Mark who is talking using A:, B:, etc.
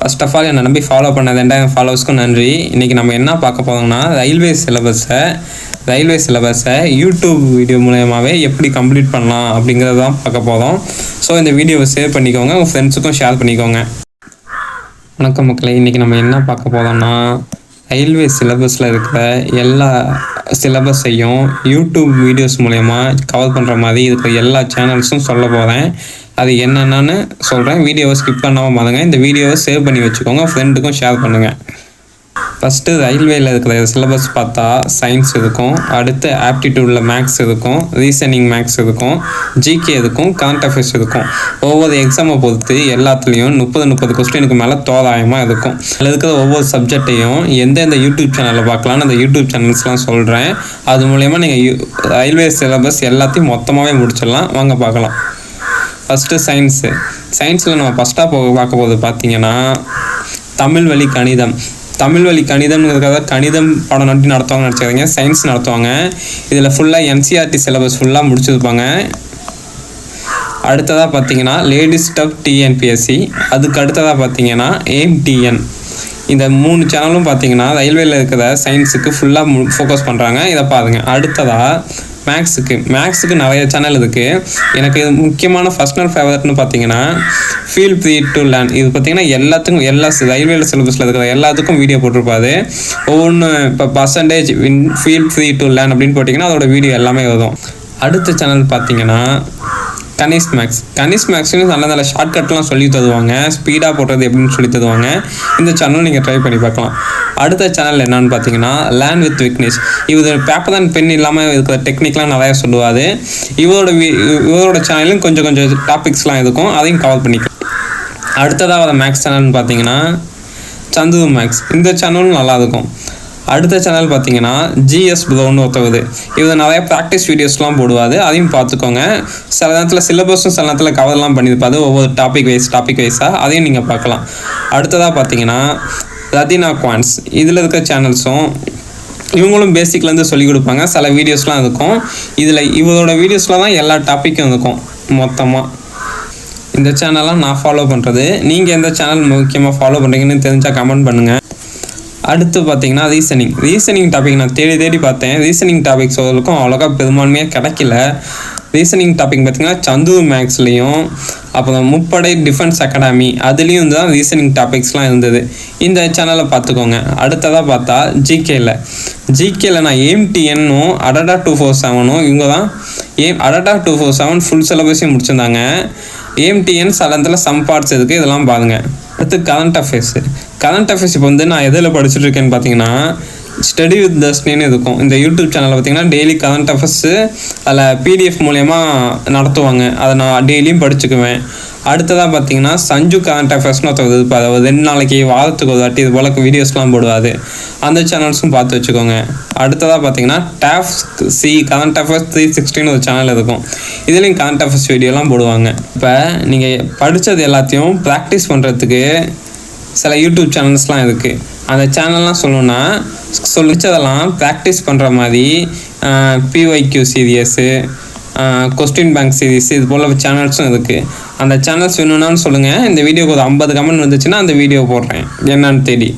A: First of all என்னை நம்பி follow பண்ண 2000 ஃபாலோவர்ஸ்க்கும் நன்றி. இன்றைக்கி நம்ம என்ன பார்க்க போகிறோம்னா ரயில்வே சிலபஸை யூடியூப் வீடியோ மூலமாகவே எப்படி கம்ப்ளீட் பண்ணலாம் அப்படிங்கிறத தான் பார்க்க போகிறோம். ஸோ இந்த வீடியோவை சேவ் பண்ணிக்கோங்க, உங்கள் ஃப்ரெண்ட்ஸுக்கும் ஷேர் பண்ணிக்கோங்க. வணக்கம் மக்களே, இன்றைக்கி நம்ம என்ன பார்க்க போகிறோம்னா ரயில்வே சிலபஸில் இருக்கிற எல்லா சிலபஸையும் யூடியூப் வீடியோஸ் மூலயமா கவர் பண்ணுற மாதிரி இருக்கிற எல்லா சேனல்ஸும் சொல்ல போகிறேன். அது என்னென்னு சொல்கிறேன். வீடியோவை ஸ்கிப் பண்ணாமல் பாருங்கள். இந்த வீடியோவை சேவ் பண்ணி வச்சுக்கோங்க, ஃப்ரெண்டுக்கும் ஷேர் பண்ணுங்கள். ஃபஸ்ட்டு ரயில்வேயில் இருக்கிற சிலபஸ் பார்த்தா சயின்ஸ் இருக்கும், அடுத்து ஆப்டிடியூடில் மேக்ஸ் இருக்கும், ரீசனிங் மேக்ஸ் இருக்கும், ஜிகே இருக்கும், கரண்ட் அஃபேர்ஸ் இருக்கும். ஒவ்வொரு எக்ஸாமை பொறுத்து எல்லாத்துலேயும் 30 கொஸ்டினுக்கு மேலே தோராயமாக இருக்கும். அதில் இருக்கிற ஒவ்வொரு சப்ஜெக்டையும் எந்தெந்த யூடியூப் சேனலில் பார்க்கலான்னு அந்த யூடியூப் சேனல்ஸ்லாம் சொல்கிறேன். அது மூலயமா நீங்கள் ரயில்வே சிலபஸ் எல்லாத்தையும் மொத்தமாகவே முடிச்சிடலாம். வாங்க பார்க்கலாம். ஃபஸ்ட்டு சயின்ஸில் நம்ம ஃபஸ்ட்டாக பார்க்க போது பார்த்தீங்கன்னா தமிழ் வழி கணிதம்ங்கிறதுக்காக கணிதம் பாடம் நடத்துவாங்கன்னு நினச்சிக்கிறீங்க. சயின்ஸ் நடத்துவாங்க. இதில் ஃபுல்லாக என்சிஆர்டி சிலபஸ் ஃபுல்லாக முடிச்சிருப்பாங்க. அடுத்ததாக பார்த்தீங்கன்னா லேடிஸ் டப் டிஎன்பிஎஸ்சி, அதுக்கு அடுத்ததாக பார்த்தீங்கன்னா AIMTN. இந்த 3 சேனலும் பார்த்தீங்கன்னா ரயில்வேயில் இருக்கிற சயின்ஸுக்கு ஃபுல்லாக ஃபோக்கஸ் பண்ணுறாங்க. இதை பாருங்கள். அடுத்ததாக மேக்ஸுக்கு நிறைய சேனல் இருக்குது. எனக்கு இது முக்கியமான பர்சனல் ஃபேவரட்னு பார்த்தீங்கன்னா ஃபீல் ஃப்ரீ டு லேர்ன். இது பார்த்தீங்கன்னா எல்லா ரயில்வே சிலபஸில் இருக்கிற எல்லாத்துக்கும் வீடியோ போட்டிருப்பாரு. ஒவ்வொன்று இப்போ percentage feel free to learn அப்படின்னு போட்டிங்கன்னா அதோட வீடியோ எல்லாமே வரும். அடுத்த சேனல் பார்த்தீங்கன்னா கனிஷ் மேக்ஸ்னு நல்ல ஷார்ட்கட்லாம் சொல்லி தருவாங்க. ஸ்பீடாக போடுறது எப்படின்னு சொல்லி தருவாங்க. இந்த சேனல் நீங்கள் ட்ரை பண்ணி பார்க்கலாம். அடுத்த சேனல் என்னன்னு பார்த்தீங்கன்னா லேர்ன் வித் விக்னேஷ். இவர் பேப்பர் அண்ட் பென் இல்லாமல் இருக்கிற டெக்னிக்லாம் நிறையா சொல்லுவார். இவரோட சேனலும் கொஞ்சம் டாபிக்ஸ்லாம் இருக்கும், அதையும் கவர் பண்ணிக்கலாம். அடுத்ததாக மேக்ஸ் சேனல்னு பார்த்தீங்கன்னா சந்து மேக்ஸ். இந்த சேனலும் நல்லாயிருக்கும். அடுத்த சேனல் பார்த்தீங்கன்னா GS ப்ரோன்னு ஒருத்தவது. இவர் நிறைய ப்ராக்டிஸ் வீடியோஸ்லாம் போடுவார், அதையும் பார்த்துக்கோங்க. சில நேரத்தில் சிலபஸும் சில நேரத்தில் கவர்லாம் பண்ணியிருப்பாரு, ஒவ்வொரு டாபிக் வைஸாக அதையும் நீங்கள் பார்க்கலாம். அடுத்ததாக பார்த்தீங்கன்னா ரதினா குவான்ஸ். இதில் இருக்கிற சேனல்ஸும் இவங்களும் பேசிக்லேருந்து சொல்லிக் கொடுப்பாங்க. சில வீடியோஸ்லாம் இருக்கும். இவரோட வீடியோஸில் தான் எல்லா டாப்பிக்கும் இருக்கும் மொத்தமாக. இந்த சேனல்லாம் நான் ஃபாலோ பண்ணுறது. நீங்கள் எந்த சேனல் முக்கியமாக ஃபாலோ பண்ணுறீங்கன்னு தெரிஞ்சால் கமெண்ட் பண்ணுங்கள். அடுத்து பார்த்தீங்கன்னா ரீசனிங் டாபிக் நான் தேடி பார்த்தேன். ரீசனிங் டாபிக்ஸ் ஒருக்கும் அவ்வளோக்கா பெரும்பான்மையாக கிடைக்கல. ரீசனிங் டாபிக் பார்த்திங்கன்னா சந்து மேக்ஸ்லேயும் அப்புறம் முப்படை டிஃபென்ஸ் அகாடமி அதுலேயும் தான் ரீசனிங் டாபிக்ஸ்லாம் இருந்தது. இந்த சேனலை பார்த்துக்கோங்க. அடுத்ததாக பார்த்தா ஜிகேயில் நான் AIMTNனும் அடடா 247ம் இவங்க தான் அடடா 247 ஃபுல் சிலபஸையும் முடிச்சிருந்தாங்க. AIMTN சிலத்தில் சம் பார்ட்ஸ் இருக்குது, இதெல்லாம் பாருங்கள். அடுத்து கரண்ட் அஃபேர்ஸ் இப்போ நான் எதில் படிச்சுட்டு இருக்கேன்னு பார்த்தீங்கன்னா ஸ்டடி வித் தர்ஷினின்னு இருக்கும். இந்த யூடியூப் சேனலில் பார்த்தீங்கன்னா டெய்லி கரண்ட் அஃபேர்ஸு அதில் PDF மூலயமா நடத்துவாங்க. அதை நான் டெய்லியும் படிச்சுக்குவேன். அடுத்ததாக பார்த்தீங்கன்னா சஞ்சு கரண்ட் அஃபேர்ஸ்னு ஒருத்தர் இருப்பார். அவர் 2 நாளைக்கு வாரத்துக்கு ஒரு வாட்டி இது போல வீடியோஸ்லாம் போடுவார். அந்த சேனல்ஸும் பார்த்து வச்சுக்கோங்க. அடுத்ததாக பார்த்தீங்கன்னா TAFC கரண்ட் அஃபேர்ஸ் 360ன்னு ஒரு சேனல் இருக்கும். இதுலேயும் கரண்ட் அஃபேர்ஸ் வீடியோலாம் போடுவாங்க. இப்போ நீங்கள் படித்தது எல்லாத்தையும் ப்ராக்டிஸ் பண்ணுறதுக்கு சில யூடியூப் சேனல்ஸ்லாம் இருக்குது. அந்த சேனல்லாம் சொல்லணுன்னா சொல்லிச்சதெல்லாம் ப்ராக்டிஸ் பண்ணுற மாதிரி PYQ series, question bank series இது போல் சேனல்ஸும் இருக்குது. அந்த சேனல்ஸ் வேணும்னான்னு சொல்லுங்கள். இந்த வீடியோக்கு ஒரு 50 கமெண்ட் வந்துச்சுன்னா அந்த வீடியோ போடுறேன் என்னன்னு தேடி.